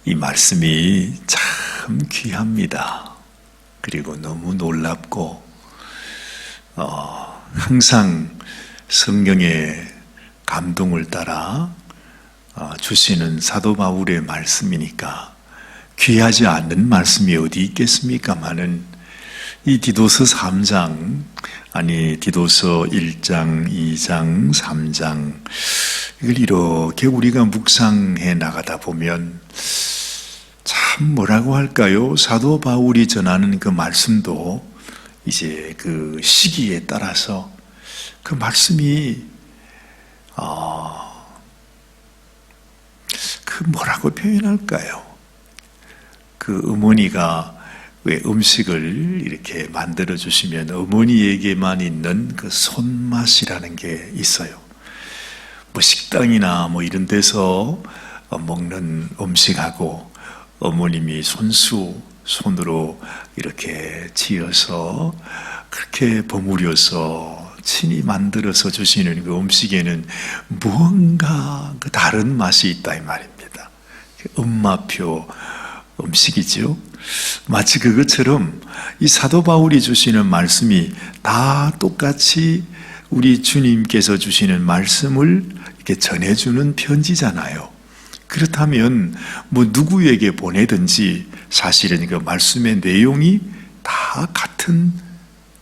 이 말씀이 참 귀합니다. 그리고 너무 놀랍고 항상 성경의 감동을 따라 주시는 사도 바울의 말씀이니까 귀하지 않는 말씀이 어디 있겠습니까마는 이 디도서 3장 디도서 1장, 2장, 3장 이걸 이렇게 우리가 묵상해 나가다 보면 참 뭐라고 할까요? 사도 바울이 전하는 그 말씀도 이제 그 시기에 따라서 그 말씀이 그 뭐라고 표현할까요? 그 어머니가 왜 음식을 이렇게 만들어 주시면 어머니에게만 있는 그 손맛이라는 게 있어요. 뭐 식당이나 뭐 이런 데서 먹는 음식하고 어머님이 손으로 이렇게 지어서 그렇게 버무려서 친히 만들어서 주시는 그 음식에는 무언가 그 다른 맛이 있다 이 말입니다. 엄마표 음식이죠. 마치 그것처럼 이 사도 바울이 주시는 말씀이 다 똑같이 우리 주님께서 주시는 말씀을 이렇게 전해주는 편지잖아요. 그렇다면 뭐 누구에게 보내든지 사실은 그 말씀의 내용이 다 같은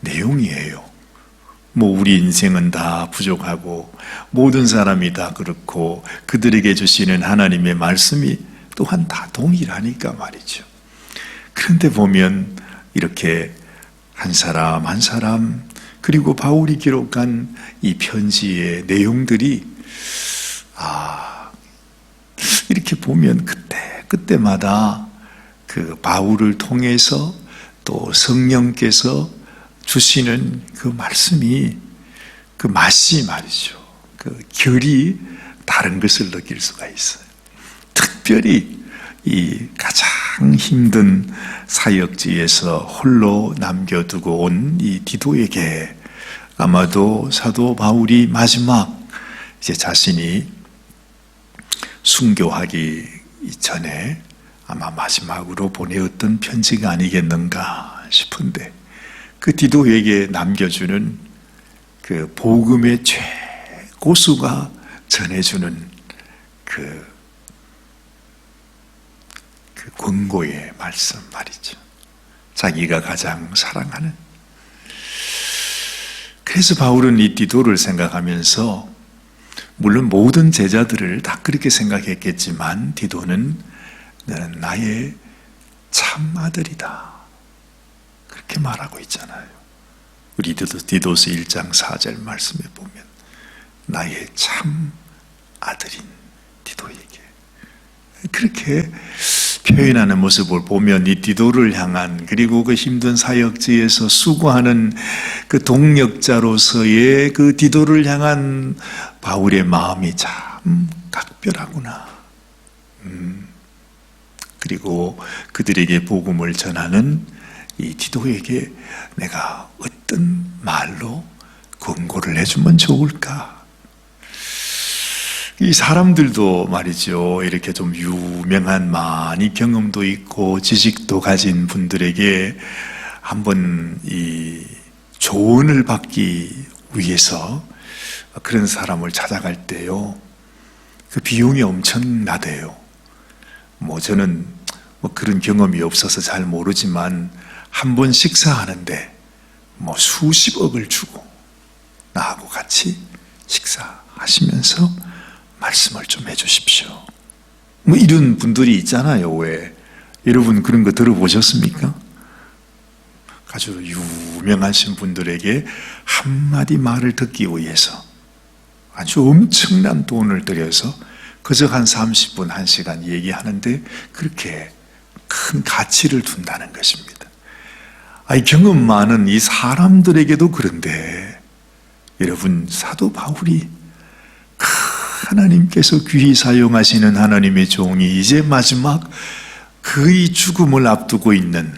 내용이에요. 뭐 우리 인생은 다 부족하고 모든 사람이 다 그렇고 그들에게 주시는 하나님의 말씀이 또한 다 동일하니까 말이죠. 그런데 보면 이렇게 한 사람 한 사람 그리고 바울이 기록한 이 편지의 내용들이 이렇게 보면 그때마다 그 바울을 통해서 또 성령께서 주시는 그 말씀이 그 맛이 말이죠. 그 결이 다른 것을 느낄 수가 있어요. 특별히 이 가장 힘든 사역지에서 홀로 남겨두고 온 이 디도에게 아마도 사도 바울이 마지막 이제 자신이 순교하기 전에 아마 마지막으로 보내었던 편지가 아니겠는가 싶은데 그 디도에게 남겨주는 그 복음의 최고수가 전해주는 그 권고의 말씀 말이죠. 자기가 가장 사랑하는. 그래서 바울은 이 디도를 생각하면서 물론 모든 제자들을 다 그렇게 생각했겠지만 디도는 너는 나의 참 아들이다. 그렇게 말하고 있잖아요. 우리 디도서 1장 4절 말씀에 보면 나의 참 아들인 디도에게 그렇게 표현하는 모습을 보면 이 디도를 향한 그리고 그 힘든 사역지에서 수고하는 그 동력자로서의 그 디도를 향한 바울의 마음이 참 각별하구나. 그리고 그들에게 복음을 전하는 이 디도에게 내가 어떤 말로 권고를 해주면 좋을까? 이 사람들도 말이죠. 이렇게 좀 유명한 많이 경험도 있고 지식도 가진 분들에게 한번 이 조언을 받기 위해서 그런 사람을 찾아갈 때요. 그 비용이 엄청나대요. 뭐 저는 뭐 그런 경험이 없어서 잘 모르지만 한 번 식사하는데 뭐 수십억을 주고 나하고 같이 식사하시면서 말씀을 좀 해주십시오. 뭐 이런 분들이 있잖아요. 왜? 여러분 그런 거 들어보셨습니까? 아주 유명하신 분들에게 한마디 말을 듣기 위해서 아주 엄청난 돈을 들여서 그저 한 30분, 1시간 얘기하는데 그렇게 큰 가치를 둔다는 것입니다. 경험 많은 이 사람들에게도 그런데 여러분 사도 바울이 하나님께서 귀히 사용하시는 하나님의 종이 이제 마지막 그의 죽음을 앞두고 있는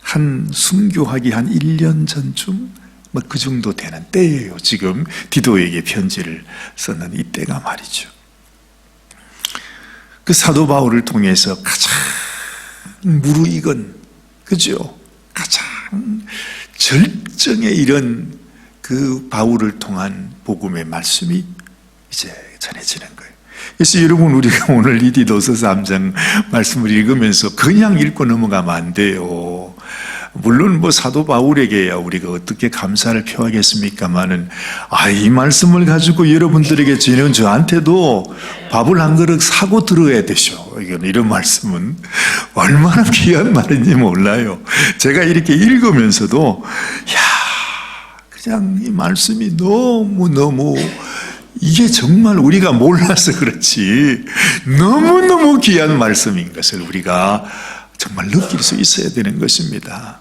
한 순교하기 한 1년 전쯤 뭐 그 정도 되는 때예요. 지금 디도에게 편지를 썼는 이때가 말이죠. 그 사도 바울을 통해서 가장 무르익은, 그죠? 가장 절정에 이른 그 바울을 통한 복음의 말씀이 이제 전해지는 거예요. 그래서 여러분, 우리가 오늘 이 디도서 3장 말씀을 읽으면서 그냥 읽고 넘어가면 안 돼요. 물론 사도 바울에게야 우리가 어떻게 감사를 표하겠습니까마는, 이 말씀을 가지고 여러분들에게 전해온 저한테도 밥을 한 그릇 사고 들어야 되죠. 이런 말씀은 얼마나 귀한 말인지 몰라요. 제가 이렇게 읽으면서도 그냥 이 말씀이 너무너무, 이게 정말 우리가 몰라서 그렇지 너무너무 귀한 말씀인 것을 우리가 정말 느낄 수 있어야 되는 것입니다.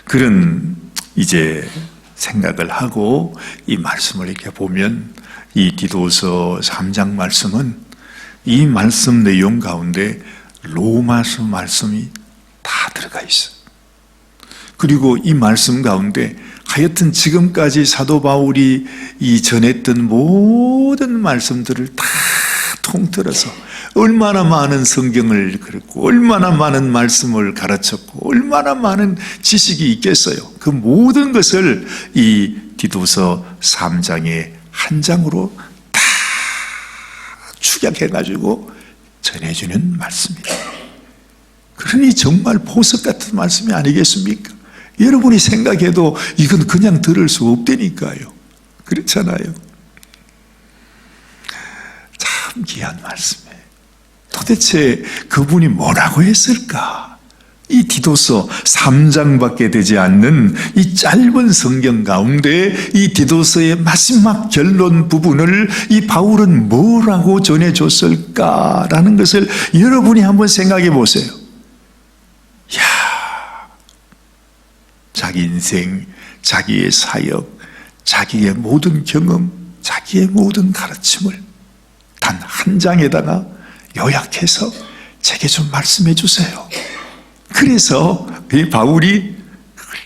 그런 이제 생각을 하고 이 말씀을 이렇게 보면, 이 디도서 3장 말씀은 이 말씀 내용 가운데 로마서 말씀이 다 들어가 있어요. 그리고 이 말씀 가운데 하여튼 지금까지 사도 바울이 이 전했던 모든 말씀들을 다 통틀어서 얼마나 많은 성경을 그렸고 얼마나 많은 말씀을 가르쳤고 얼마나 많은 지식이 있겠어요. 그 모든 것을 이 디도서 3장의 한 장으로 다 축약해가지고 전해주는 말씀이에요. 그러니 정말 보석 같은 말씀이 아니겠습니까? 여러분이 생각해도 이건 그냥 들을 수 없다니까요. 그렇잖아요. 참 귀한 말씀이에요. 도대체 그분이 뭐라고 했을까? 이 디도서 3장밖에 되지 않는 이 짧은 성경 가운데 이 디도서의 마지막 결론 부분을 이 바울은 뭐라고 전해줬을까라는 것을 여러분이 한번 생각해 보세요. 자기 인생, 자기의 사역, 자기의 모든 경험, 자기의 모든 가르침을 단 한 장에다가 요약해서 제게 좀 말씀해 주세요. 그래서 이 바울이 그걸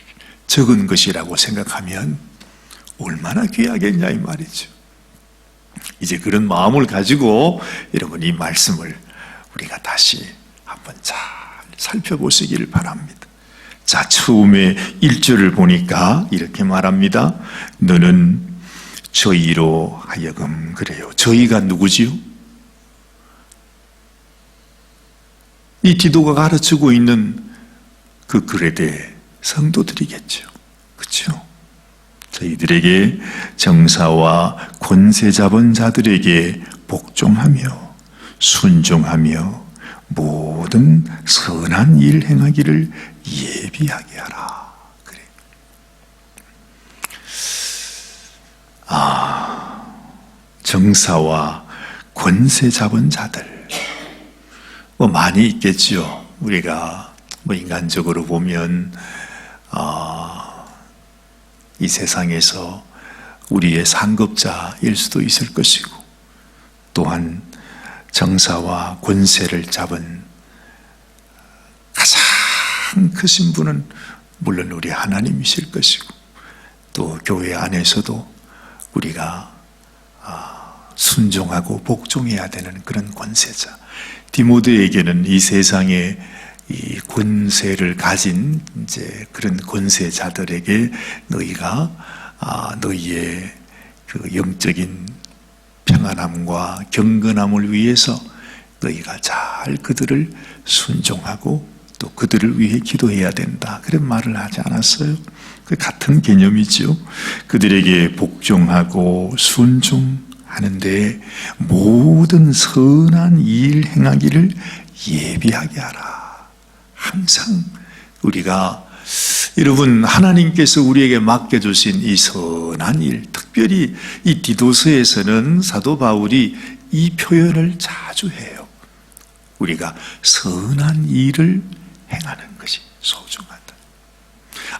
적은 것이라고 생각하면 얼마나 귀하겠냐 이 말이죠. 이제 그런 마음을 가지고 여러분 이 말씀을 우리가 다시 한번 잘 살펴보시기를 바랍니다. 자, 처음에 1절을 보니까 이렇게 말합니다. 너는 저희로 하여금, 그래요. 저희가 누구지요? 이 디도가 가르치고 있는 그 그레데 성도들이겠죠. 그렇죠? 저희들에게 정사와 권세 잡은 자들에게 복종하며 순종하며 모든 선한 일 행하기를 예비하게 하라. 그래. 정사와 권세 잡은 자들 많이 있겠지요. 우리가 인간적으로 보면 이 세상에서 우리의 상급자일 수도 있을 것이고, 또한 정사와 권세를 잡은 가장 크신 분은 물론 우리 하나님이실 것이고, 또 교회 안에서도 우리가 순종하고 복종해야 되는 그런 권세자, 디모데에게는 이 세상에 이 권세를 가진 이제 그런 권세자들에게 너희가 너희의 그 영적인 평안함과 경건함을 위해서 너희가 잘 그들을 순종하고 또 그들을 위해 기도해야 된다, 그런 말을 하지 않았어요? 그 같은 개념이죠. 그들에게 복종하고 순종하는데 모든 선한 일 행하기를 예비하게 하라. 항상 우리가, 여러분, 하나님께서 우리에게 맡겨주신 이 선한 일, 특별히 이 디도서에서는 사도 바울이 이 표현을 자주 해요. 우리가 선한 일을 행하는 것이 소중하다.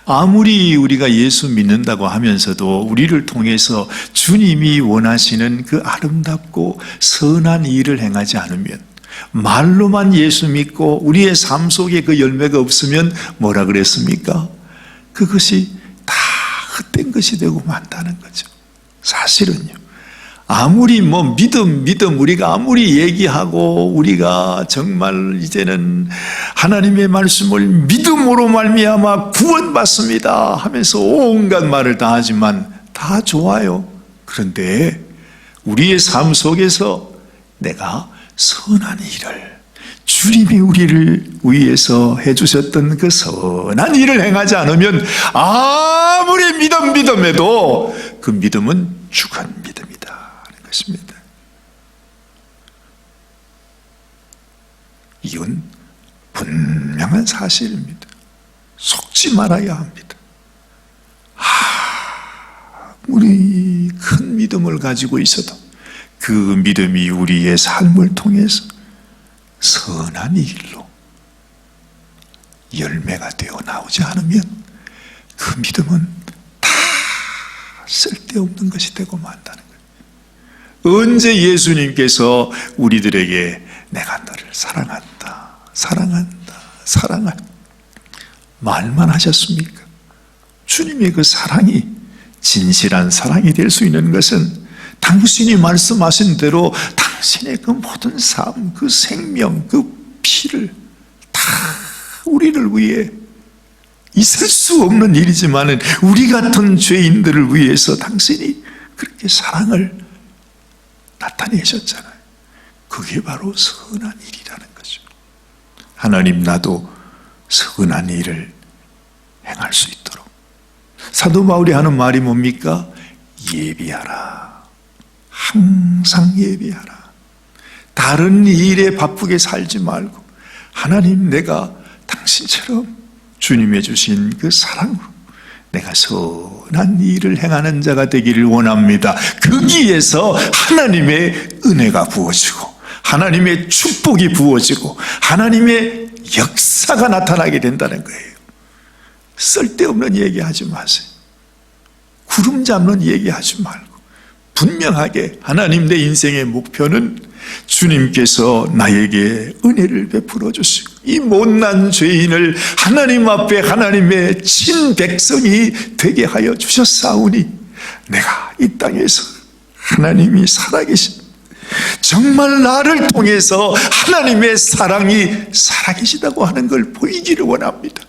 아무리 우리가 예수 믿는다고 하면서도 우리를 통해서 주님이 원하시는 그 아름답고 선한 일을 행하지 않으면, 말로만 예수 믿고 우리의 삶 속에 그 열매가 없으면 뭐라 그랬습니까? 그것이 다 헛된 것이 되고 만다는 거죠. 사실은요, 아무리 뭐 믿음 우리가 아무리 얘기하고 우리가 정말 이제는 하나님의 말씀을 믿음으로 말미암아 구원받습니다 하면서 온갖 말을 다 하지만 다 좋아요. 그런데 우리의 삶 속에서 내가 선한 일을, 주님이 우리를 위해서 해주셨던 그 선한 일을 행하지 않으면 아무리 믿음해도 그 믿음은 죽은 믿음이다 하는 것입니다. 이건 분명한 사실입니다. 속지 말아야 합니다. 우리 큰 믿음을 가지고 있어도 그 믿음이 우리의 삶을 통해서 선한 일로 열매가 되어 나오지 않으면 그 믿음은 다 쓸데없는 것이 되고 만다는 거예요. 언제 예수님께서 우리들에게 내가 너를 사랑한다 말만 하셨습니까? 주님의 그 사랑이 진실한 사랑이 될 수 있는 것은 당신이 말씀하신 대로 당신의 그 모든 삶, 그 생명, 그 피를 다 우리를 위해 있을 수 없는 일이지만은 우리 같은 죄인들을 위해서 당신이 그렇게 사랑을 나타내셨잖아요. 그게 바로 선한 일이라는 거죠. 하나님, 나도 선한 일을 행할 수 있도록. 사도 바울이 하는 말이 뭡니까? 예비하라. 항상 예비하라. 다른 일에 바쁘게 살지 말고 하나님, 내가 당신처럼 주님의 주신 그 사랑으로 내가 선한 일을 행하는 자가 되기를 원합니다. 거기에서 하나님의 은혜가 부어지고 하나님의 축복이 부어지고 하나님의 역사가 나타나게 된다는 거예요. 쓸데없는 얘기하지 마세요. 구름 잡는 얘기하지 말고 분명하게 하나님, 내 인생의 목표는 주님께서 나에게 은혜를 베풀어 주시고 이 못난 죄인을 하나님 앞에 하나님의 친백성이 되게 하여 주셨사오니 내가 이 땅에서 하나님이 살아계신, 정말 나를 통해서 하나님의 사랑이 살아계시다고 하는 걸 보이기를 원합니다.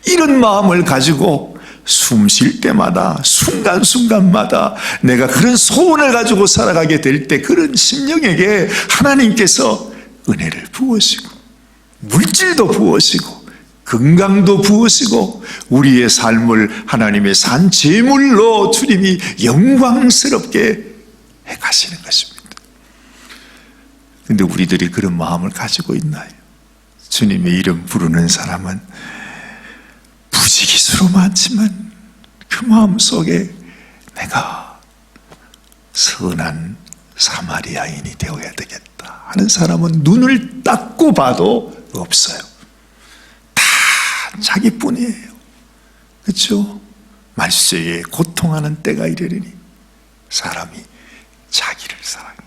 이런 마음을 가지고 숨 쉴 때마다 순간순간마다 내가 그런 소원을 가지고 살아가게 될 때 그런 심령에게 하나님께서 은혜를 부으시고 물질도 부으시고 건강도 부으시고 우리의 삶을 하나님의 산 제물로 주님이 영광스럽게 해가시는 것입니다. 그런데 우리들이 그런 마음을 가지고 있나요? 주님의 이름 부르는 사람은 부지기수로 많지만 그 마음 속에 내가 선한 사마리아인이 되어야 되겠다 하는 사람은 눈을 닦고 봐도 없어요. 다 자기뿐이에요. 그렇죠? 말세에 고통하는 때가 이르리니 사람이 자기를 사랑해.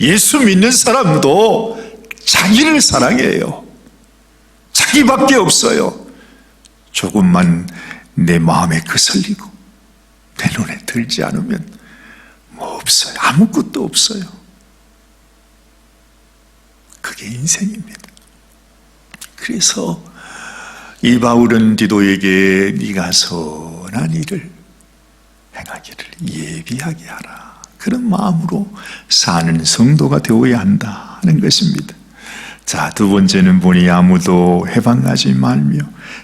예수 믿는 사람도 자기를 사랑해요. 자기밖에 없어요. 조금만 내 마음에 거슬리고 내 눈에 들지 않으면 뭐 없어요. 아무것도 없어요. 그게 인생입니다. 그래서 이 바울은 디도에게 네가 선한 일을 행하기를 예비하게 하라, 그런 마음으로 사는 성도가 되어야 한다 하는 것입니다. 자, 두 번째는 보니 아무도 회방하지 말며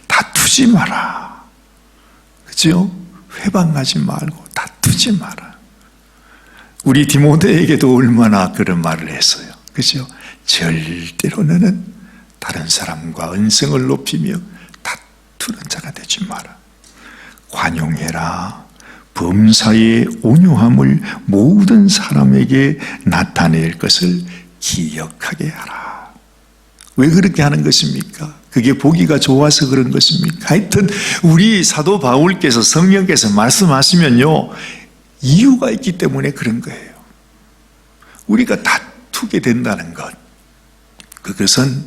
다투지 마라. 그죠? 회방하지 말고 다투지 마라. 우리 디모데에게도 얼마나 그런 말을 했어요. 그죠? 절대로 너는 다른 사람과 언성을 높이며 다투는 자가 되지 마라. 관용해라. 범사의 온유함을 모든 사람에게 나타낼 것을 기억하게 하라. 왜 그렇게 하는 것입니까? 그게 보기가 좋아서 그런 것입니까? 하여튼 우리 사도 바울께서, 성령께서 말씀하시면요, 이유가 있기 때문에 그런 거예요. 우리가 다투게 된다는 것, 그것은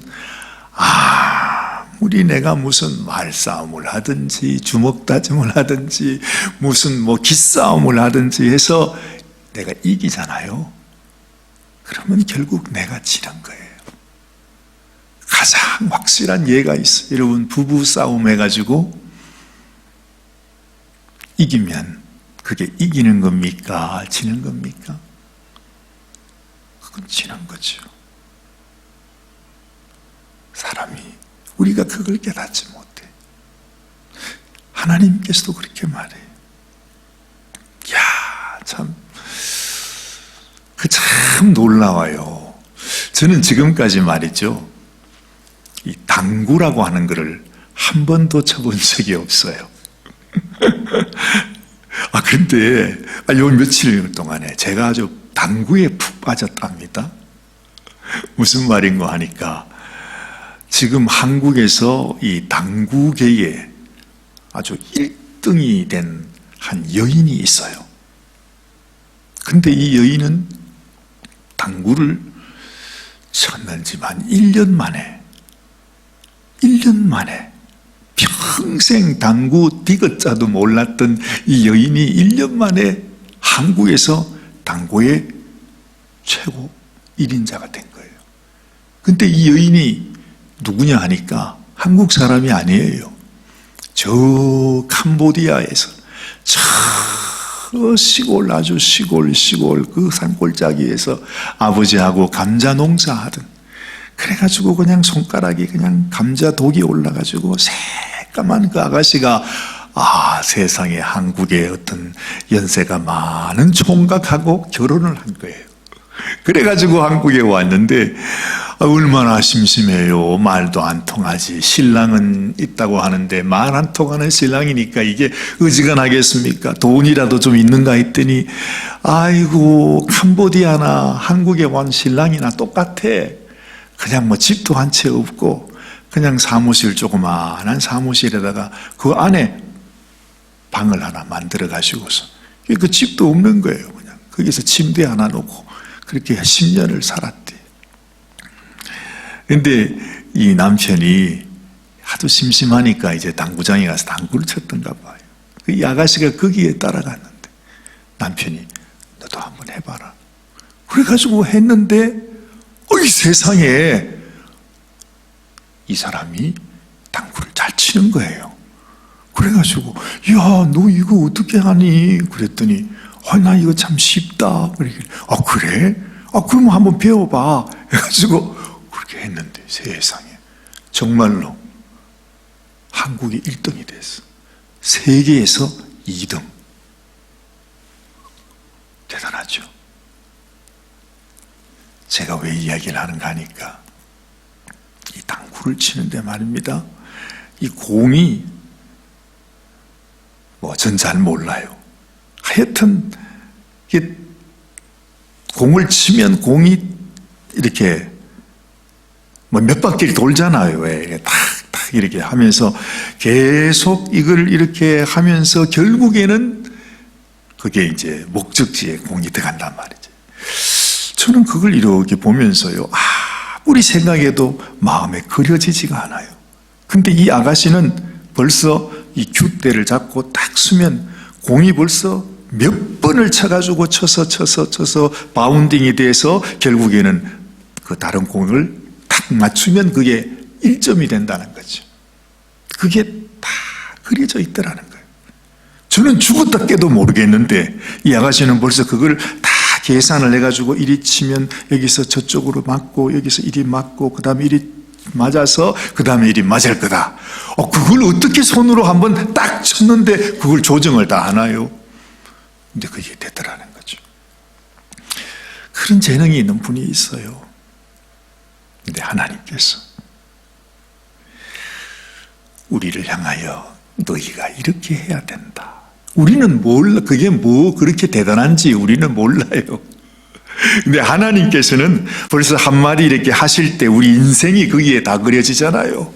아무리 내가 무슨 말싸움을 하든지 주먹다짐을 하든지 무슨 기싸움을 하든지 해서 내가 이기잖아요. 그러면 결국 내가 지는 거예요. 가장 확실한 예가 있어요. 여러분, 부부 싸움 해가지고 이기면 그게 이기는 겁니까? 지는 겁니까? 그건 지는 거죠. 사람이, 우리가 그걸 깨닫지 못해. 하나님께서도 그렇게 말해요. 이야, 참, 참 놀라워요. 저는 지금까지 말이죠, 이 당구라고 하는 것을 한 번도 쳐본 적이 없어요. 근데 요 며칠 동안에 제가 아주 당구에 푹 빠졌답니다. 무슨 말인고 하니까, 지금 한국에서 이 당구계에 아주 1등이 된 한 여인이 있어요. 근데 이 여인은 당구를 쳤는지만 1년 만에 평생 당구 디귿자도 몰랐던 이 여인이 1년 만에 한국에서 당구의 최고 1인자가 된 거예요. 근데 이 여인이 누구냐 하니까 한국 사람이 아니에요. 저 캄보디아에서 저 시골, 아주 시골 그 산골짜기에서 아버지하고 감자 농사하던, 그래가지고 그냥 손가락이 그냥 감자 독이 올라가지고 새까만 그 아가씨가, 세상에 한국의 어떤 연세가 많은 총각하고 결혼을 한 거예요. 그래가지고 한국에 왔는데 얼마나 심심해요. 말도 안 통하지. 신랑은 있다고 하는데 말 안 통하는 신랑이니까 이게 어지간하겠습니까? 돈이라도 좀 있는가 했더니, 아이고, 캄보디아나 한국에 온 신랑이나 똑같아. 그냥 뭐 집도 한 채 없고 그냥 사무실, 조그마한 사무실에다가 그 안에 방을 하나 만들어 가지고서 그 집도 없는 거예요. 그냥 거기서 침대 하나 놓고 그렇게 10년을 살았대. 근데 이 남편이 하도 심심하니까 이제 당구장에 가서 당구를 쳤던가 봐요. 이 아가씨가 거기에 따라갔는데 남편이 너도 한번 해봐라. 그래가지고 했는데 이 세상에 이 사람이 당구를 잘 치는 거예요. 그래가지고 야, 너 이거 어떻게 하니? 그랬더니 나 이거 참 쉽다. 그래? 그럼 한번 배워봐. 해가지고 그렇게 했는데 세상에 정말로 한국이 1등이 됐어. 세계에서 2등. 대단하죠. 제가 왜 이야기를 하는가 하니까, 이 당구를 치는데 말입니다, 이 공이 전 잘 몰라요. 하여튼 이게 공을 치면 공이 이렇게 몇 바퀴를 돌잖아요. 탁탁 이렇게 하면서 계속 이걸 이렇게 하면서 결국에는 그게 이제 목적지에 공이 들어간단 말이죠. 저는 그걸 이렇게 보면서요, 우리 생각에도 마음에 그려지지가 않아요. 근데 이 아가씨는 벌써 이 큐대를 잡고 딱 쓰면 공이 벌써 몇 번을 쳐가지고 쳐서 바운딩이 돼서 결국에는 그 다른 공을 딱 맞추면 그게 1점이 된다는 거죠. 그게 다 그려져 있더라는 거예요. 저는 죽었다 깨도 모르겠는데 이 아가씨는 벌써 그걸 다 계산을 해가지고 이리 치면 여기서 저쪽으로 맞고 여기서 이리 맞고 그 다음에 이리 맞아서 그 다음에 이리 맞을 거다. 그걸 어떻게 손으로 한번 딱 쳤는데 그걸 조정을 다 하나요? 근데 그게 되더라는 거죠. 그런 재능이 있는 분이 있어요. 근데 하나님께서 우리를 향하여 너희가 이렇게 해야 된다. 우리는 몰라. 그게 뭐 그렇게 대단한지 우리는 몰라요. 근데 하나님께서는 벌써 한마디 이렇게 하실 때 우리 인생이 거기에 다 그려지잖아요.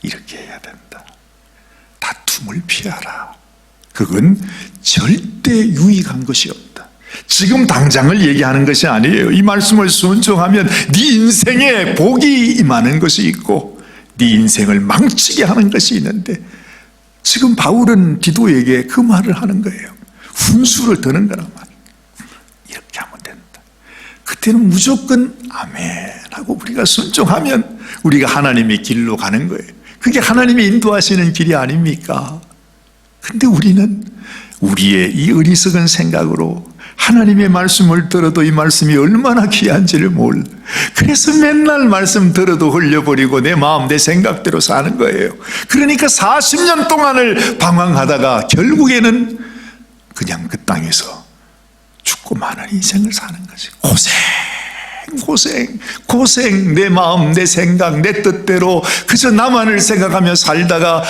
이렇게 해야 된다. 다툼을 피하라. 그건 절대 유익한 것이 없다. 지금 당장을 얘기하는 것이 아니에요. 이 말씀을 순종하면 네 인생에 복이 임하는 것이 있고 네 인생을 망치게 하는 것이 있는데, 지금 바울은 디도에게 그 말을 하는 거예요. 훈수를 드는 거란 말이에요. 그때는 무조건 아멘 하고 우리가 순종하면 우리가 하나님의 길로 가는 거예요. 그게 하나님이 인도하시는 길이 아닙니까? 근데 우리는 우리의 이 어리석은 생각으로 하나님의 말씀을 들어도 이 말씀이 얼마나 귀한지를 몰라. 그래서 맨날 말씀 들어도 흘려버리고 내 마음 내 생각대로 사는 거예요. 그러니까 40년 동안을 방황하다가 결국에는 그냥 그 땅에서 죽고 마는 인생을 사는 거지. 고생 내 마음 내 생각 내 뜻대로 그저 나만을 생각하며 살다가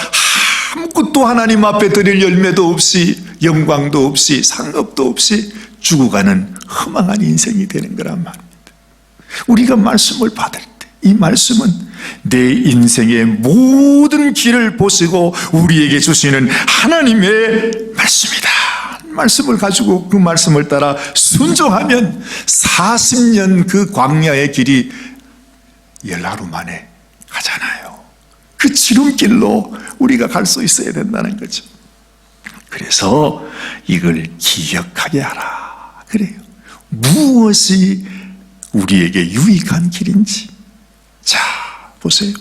아무것도 하나님 앞에 드릴 열매도 없이 영광도 없이 상업도 없이 죽어가는 허망한 인생이 되는 거란 말입니다. 우리가 말씀을 받을 때 이 말씀은 내 인생의 모든 길을 보시고 우리에게 주시는 하나님의 말씀이다. 말씀을 가지고 그 말씀을 따라 순종하면 40년 그 광야의 길이 열하루 만에 가잖아요. 그 지름길로 우리가 갈 수 있어야 된다는 거죠. 그래서 이걸 기억하게 하라 그래요. 무엇이 우리에게 유익한 길인지. 자, 보세요.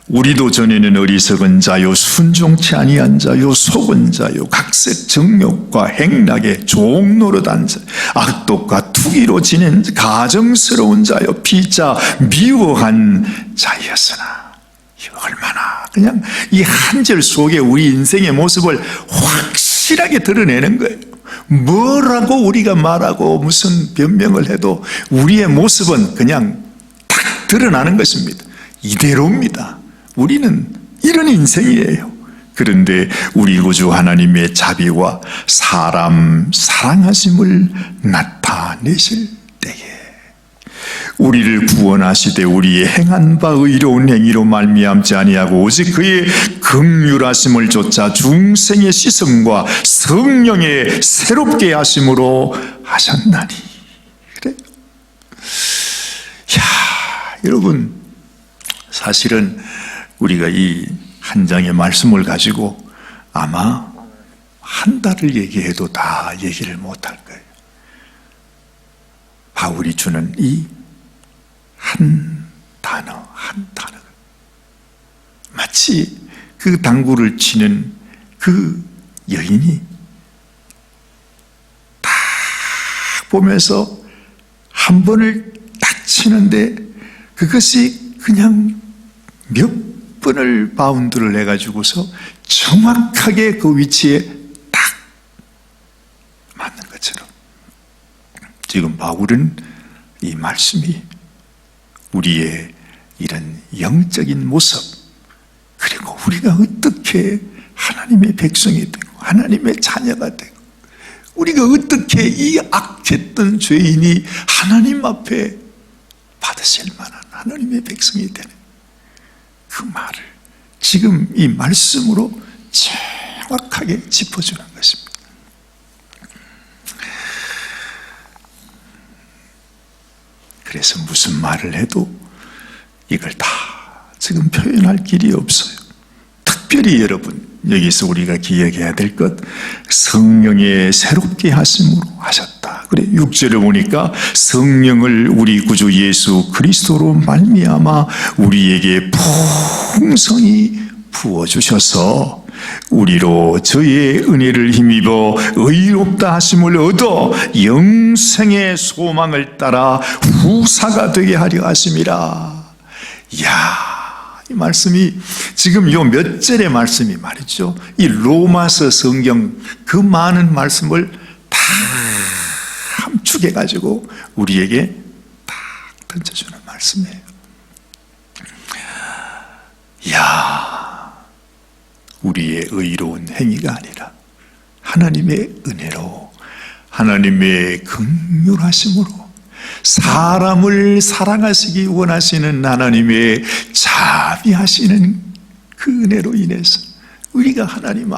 우리도 전에는 어리석은 자요 순종치 아니한 자요 속은 자요 각색 정욕과 행락에 종노릇한 자 악독과 투기로 지낸 가정스러운 자요 피자 미워한 자였으나 얼마나 그냥 이 한 절 속에 우리 인생의 모습을 확실하게 드러내는 거예요. 뭐라고 우리가 말하고 무슨 변명을 해도 우리의 모습은 그냥 딱 드러나는 것입니다. 이대로입니다. 우리는 이런 인생이에요. 그런데 우리 구주 하나님의 자비와 사람 사랑하심을 나타내실 때에 우리를 구원하시되 우리의 행한 바 의로운 행위로 말미암지 아니하고 오직 그의 긍휼하심을 좇아 중생의 시선과 성령의 새롭게 하심으로 하셨나니. 그래요. 여러분, 사실은 우리가 이 한 장의 말씀을 가지고 아마 한 달을 얘기해도 다 얘기를 못할 거예요. 바울이 주는 이 한 단어, 한 단어. 마치 그 당구를 치는 그 여인이 딱 보면서 한 번을 딱 치는데 그것이 그냥 몇 번을 바운드를 해가지고서 정확하게 그 위치에 딱 맞는 것처럼 지금 바울은 이 말씀이 우리의 이런 영적인 모습 그리고 우리가 어떻게 하나님의 백성이 되고 하나님의 자녀가 되고 우리가 어떻게 이 악했던 죄인이 하나님 앞에 받으실 만한 하나님의 백성이 되는 그 말을 지금 이 말씀으로 정확하게 짚어주는 것입니다. 그래서 무슨 말을 해도 이걸 다 지금 표현할 길이 없어요. 특별히 여러분 여기서 우리가 기억해야 될 것 성령의 새롭게 하심으로 하셨다. 그래 6절을 보니까 성령을 우리 구주 예수 그리스도로 말미암아 우리에게 풍성히 부어주셔서 우리로 저의 은혜를 힘입어 의롭다 하심을 얻어 영생의 소망을 따라 후사가 되게 하려 하심이라. 이야, 이 말씀이 지금 요 몇 절의 말씀이 말이죠. 이 로마서 성경 그 많은 말씀을 다 함축해가지고 우리에게 딱 던져주는 말씀이에요. 이야, 우리의 의로운 행위가 아니라 하나님의 은혜로 하나님의 긍휼하심으로 사람을 사랑하시기 원하시는 하나님의 자비하시는 그 은혜로 인해서 우리가 하나님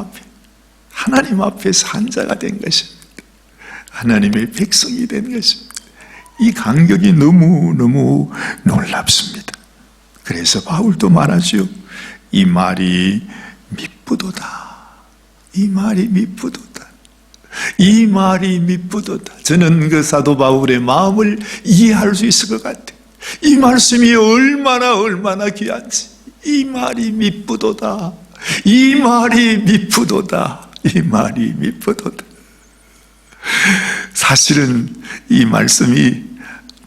앞에 산자가 된 것입니다. 하나님의 백성이 된 것입니다. 이 간격이 너무너무 놀랍습니다. 그래서 바울도 말하죠. 이 말이 미쁘도다. 이 말이 미쁘도다. 이 말이 미쁘도다. 저는 그 사도 바울의 마음을 이해할 수 있을 것 같아요. 이 말씀이 얼마나 귀한지. 이 말이 미쁘도다. 이 말이 미쁘도다. 이 말이 미쁘도다. 사실은 이 말씀이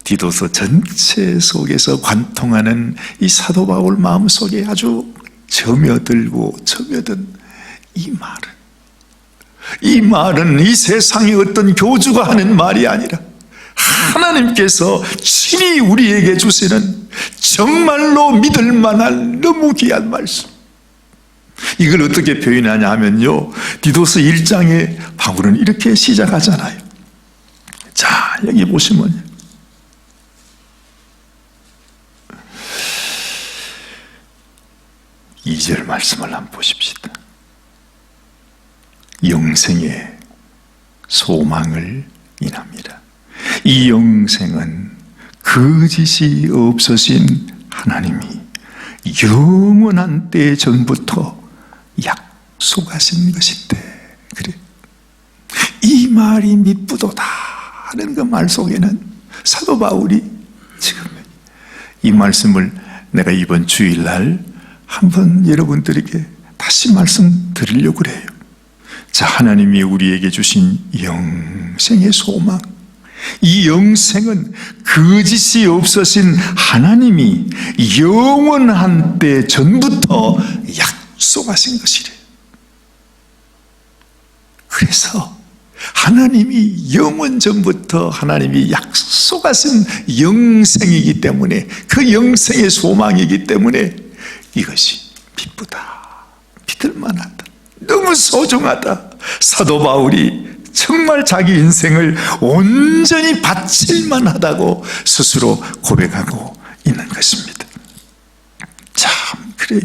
디도서 전체 속에서 관통하는 이 사도 바울 마음 속에 아주 점여들고 점여든 이 말은 이 세상의 어떤 교주가 하는 말이 아니라 하나님께서 친히 우리에게 주시는 정말로 믿을 만한 너무 귀한 말씀. 이걸 어떻게 표현하냐 하면요, 디도서 1장에 바울은 이렇게 시작하잖아요. 자, 여기 보시면요, 2절 말씀을 한번 보십시다. 영생의 소망을 인합니다. 이 영생은 거짓이 없으신 하나님이 영원한 때 전부터 약속하신 것인데, 그래, 이 말이 미쁘도다 하는 그 말 속에는 사도 바울이 지금 이 말씀을 내가 이번 주일날 한번 여러분들에게 다시 말씀드리려고 그래요. 자, 하나님이 우리에게 주신 영생의 소망, 이 영생은 거짓이 없으신 하나님이 영원한 때 전부터 약속하신 것이래. 그래서 하나님이 영원 전부터 하나님이 약속하신 영생이기 때문에, 그 영생의 소망이기 때문에 이것이 기쁘다, 믿을만하다, 너무 소중하다. 사도 바울이 정말 자기 인생을 온전히 바칠 만하다고 스스로 고백하고 있는 것입니다. 참 그래요.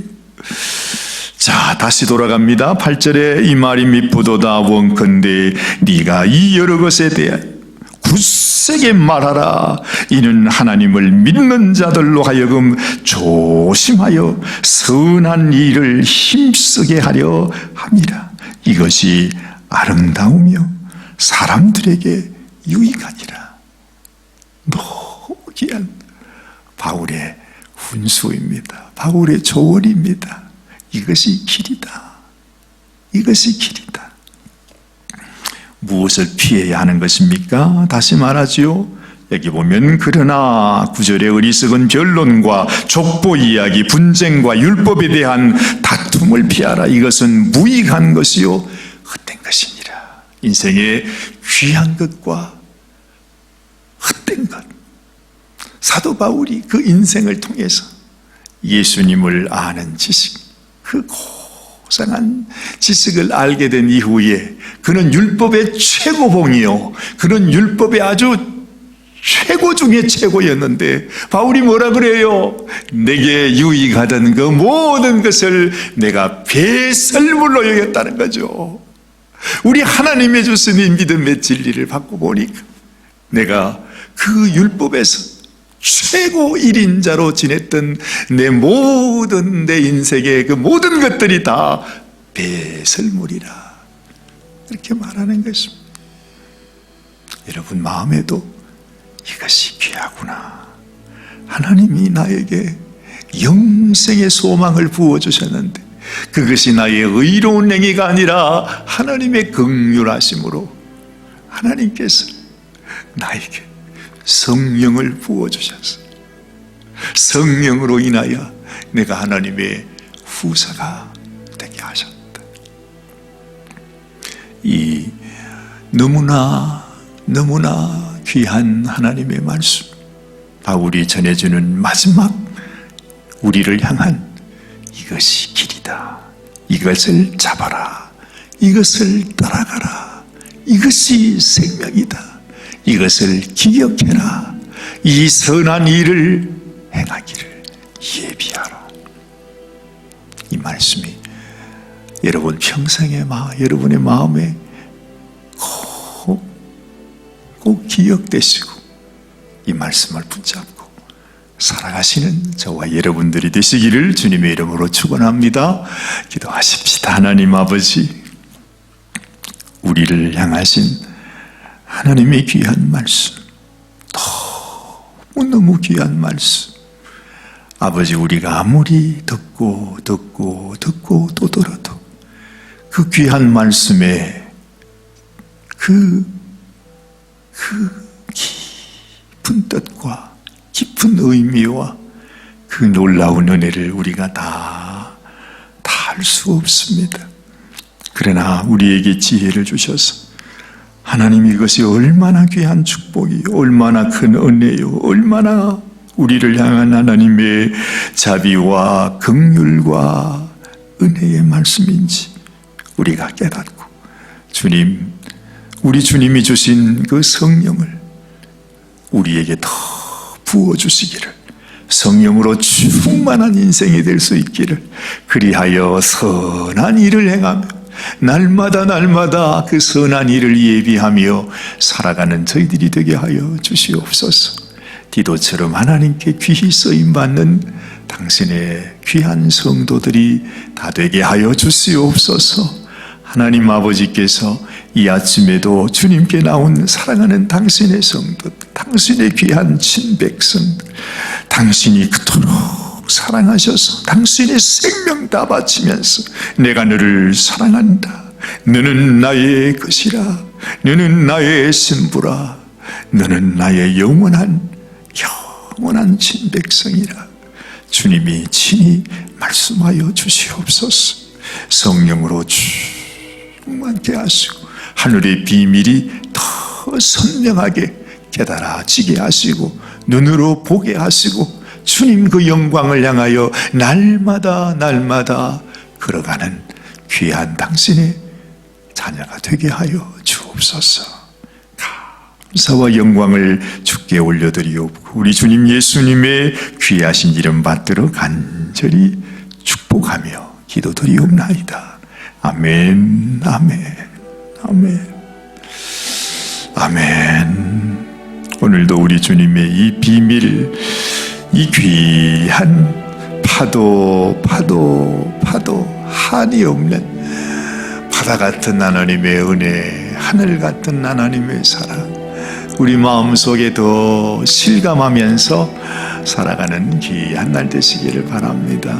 자, 다시 돌아갑니다. 8절에 이 말이 미쁘도다. 원컨대 네가 이 여러 것에 대하여 굳세게 말하라. 이는 하나님을 믿는 자들로 하여금 조심하여 선한 일을 힘쓰게 하려 함이라. 이것이 아름다우며 사람들에게 유익하니라. 너무 귀한 바울의 훈수입니다. 바울의 조언입니다. 이것이 길이다. 이것이 길이다. 무엇을 피해야 하는 것입니까? 다시 말하지요. 여기 보면 그러나 9절의 어리석은 변론과 족보 이야기, 분쟁과 율법에 대한 다툼을 피하라. 이것은 무익한 것이요 헛된 것이니라. 인생의 귀한 것과 헛된 것. 사도 바울이 그 인생을 통해서 예수님을 아는 지식, 그 고상한 지식을 알게 된 이후에 그는 율법의 최고봉이요, 그는 율법의 아주 최고 중에 최고였는데 바울이 뭐라 그래요? 내게 유익하던 그 모든 것을 내가 배설물로 여겼다는 거죠. 우리 하나님의 주신 이 믿음의 진리를 받고 보니까 내가 그 율법에서 최고 1인자로 지냈던 내 인생의 그 모든 것들이 다 배설물이라, 이렇게 말하는 것입니다. 여러분 마음에도 이것이 귀하구나. 하나님이 나에게 영생의 소망을 부어주셨는데 그것이 나의 의로운 행위가 아니라 하나님의 긍휼하심으로 하나님께서 나에게 성령을 부어주셨어요. 성령으로 인하여 내가 하나님의 후사가 되게 하셨다. 이 너무나 귀한 하나님의 말씀, 바울이 전해주는 마지막 우리를 향한 이것이 길이다. 이것을 잡아라. 이것을 따라가라. 이것이 생명이다. 이것을 기억해라. 이 선한 일을 행하기를 예비하라. 이 말씀이 여러분 평생의 여러분의 마음에 꼭 기억되시고 이 말씀을 붙잡고 살아가시는 저와 여러분들이 되시기를 주님의 이름으로 축원합니다. 기도하십시다. 하나님 아버지, 우리를 향하신 하나님의 귀한 말씀, 너무너무 귀한 말씀. 아버지, 우리가 아무리 듣고 또 들어도 그 귀한 말씀에 그 깊은 뜻과 깊은 의미와 그 놀라운 은혜를 우리가 다 알 수 없습니다. 그러나 우리에게 지혜를 주셔서 하나님, 이것이 얼마나 귀한 축복이요, 얼마나 큰 은혜요, 얼마나 우리를 향한 하나님의 자비와 긍휼과 은혜의 말씀인지 우리가 깨닫고, 주님, 우리 주님이 주신 그 성령을 우리에게 더 부어주시기를, 성령으로 충만한 인생이 될 수 있기를, 그리하여 선한 일을 행하며 날마다 그 선한 일을 예비하며 살아가는 저희들이 되게 하여 주시옵소서. 디도처럼 하나님께 귀히 쓰임받는 당신의 귀한 성도들이 다 되게 하여 주시옵소서. 하나님 아버지께서 이 아침에도 주님께 나온 사랑하는 당신의 성도들, 당신의 귀한 친백성들, 당신이 그토록 사랑하셔서 당신의 생명 다 바치면서 내가 너를 사랑한다, 너는 나의 것이라, 너는 나의 신부라, 너는 나의 영원한 친백성이라 주님이 친히 말씀하여 주시옵소서. 성령으로 충만케 하시고 하늘의 비밀이 더 선명하게 깨달아지게 하시고 눈으로 보게 하시고 주님 그 영광을 향하여 날마다 걸어가는 귀한 당신의 자녀가 되게 하여 주옵소서. 감사와 영광을 주께 올려드리옵고 우리 주님 예수님의 귀하신 이름 받들어 간절히 축복하며 기도드리옵나이다. 아멘, 아멘, 아멘, 아멘. 오늘도 우리 주님의 이 비밀, 이 귀한 파도 한이 없는 바다 같은 하나님의 은혜, 하늘 같은 하나님의 사랑, 우리 마음속에 더 실감하면서 살아가는 귀한 날 되시기를 바랍니다.